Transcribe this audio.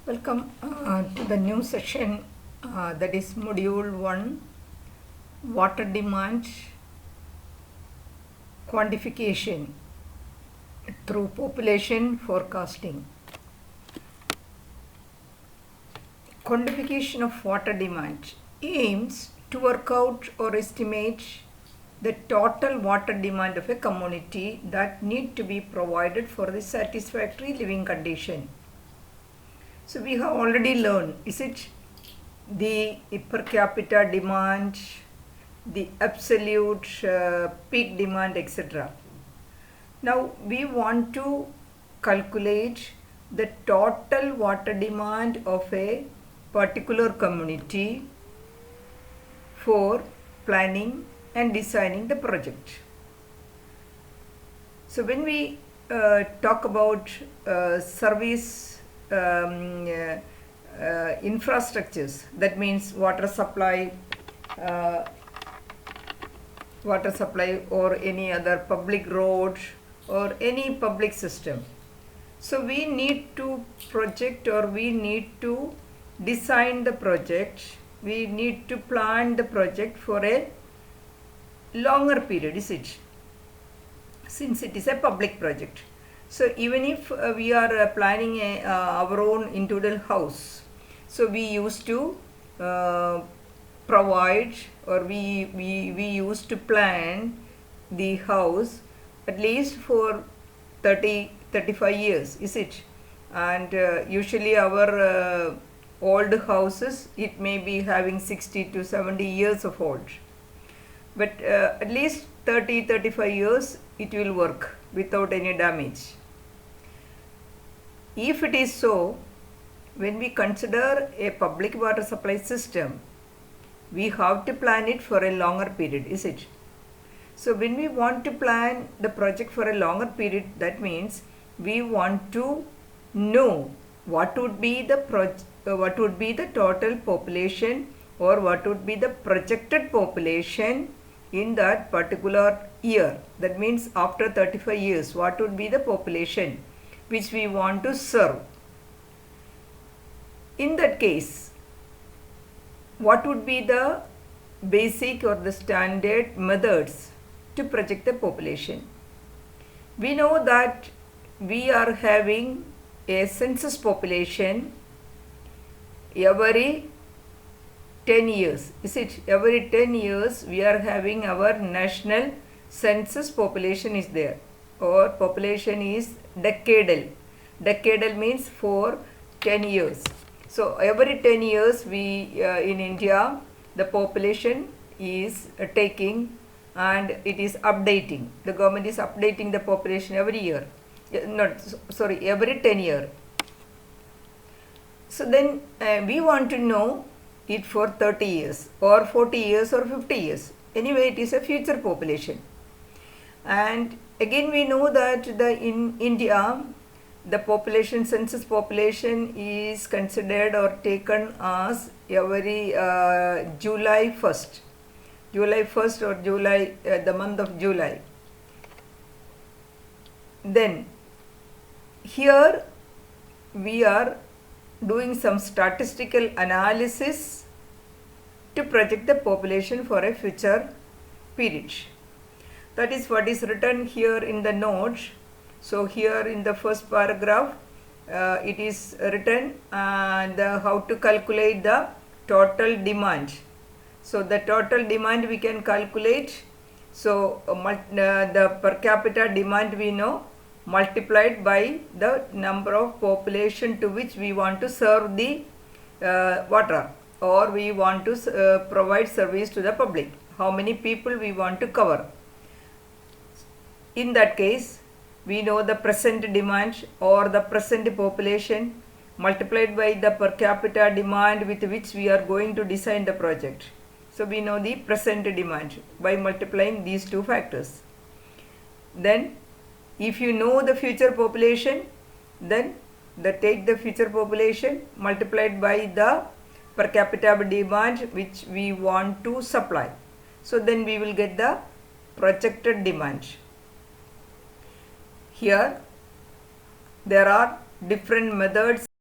Welcome to the new session that is Module 1 Water Demand Quantification through Population Forecasting. Quantification of water demand aims to work out or estimate the total water demand of a community that need to be provided for the satisfactory living condition. So we have already learned, is it the per capita demand, the absolute peak demand, etc. Now we want to calculate the total water demand of a particular community for planning and designing the project. So when we talk about service infrastructures, that means water supply or any other public road or any public system. So we need to project or we need to design the project, we need to plan the project for a longer period, is it? Since it is a public project. So even if we are planning our own individual house, so we used to provide or we used to plan the house at least for 35 years, is it? And usually our old houses, it may be having 60 to 70 years of old. But at least 35 years it will work without any damage. If it is so, when we consider a public water supply system, we have to plan it for a longer period, is it? So when we want to plan the project for a longer period, that means we want to know what would be the total population or what would be the projected population in that particular year. That means after 35 years, what would be the population which we want to serve. In that case, what would be the basic or the standard methods to project the population? We know that we are having a census population every 10 years, is it? Every 10 years we are having our national census population is there, or population is decadal. Decadal means for 10 years. So every 10 years we in India the population is taking and it is updating. The government is updating the population every year. Every 10 years. So then we want to know it for 30 years or 40 years or 50 years. Anyway, it is a future population. And again we know that in India the population, census population is considered or taken as every July 1st or July, the month of July. Then here we are doing some statistical analysis to project the population for a future period. That is what is written here in the note. So here in the first paragraph it is written how to calculate the total demand. So the total demand we can calculate. So the per capita demand we know, multiplied by the number of population to which we want to serve the water, or we want to provide service to the public. How many people we want to cover. In that case, we know the present demand or the present population multiplied by the per capita demand with which we are going to design the project. So we know the present demand by multiplying these two factors. Then if you know the future population, then take the future population multiplied by the per capita demand which we want to supply. So then we will get the projected demand. Here there are different methods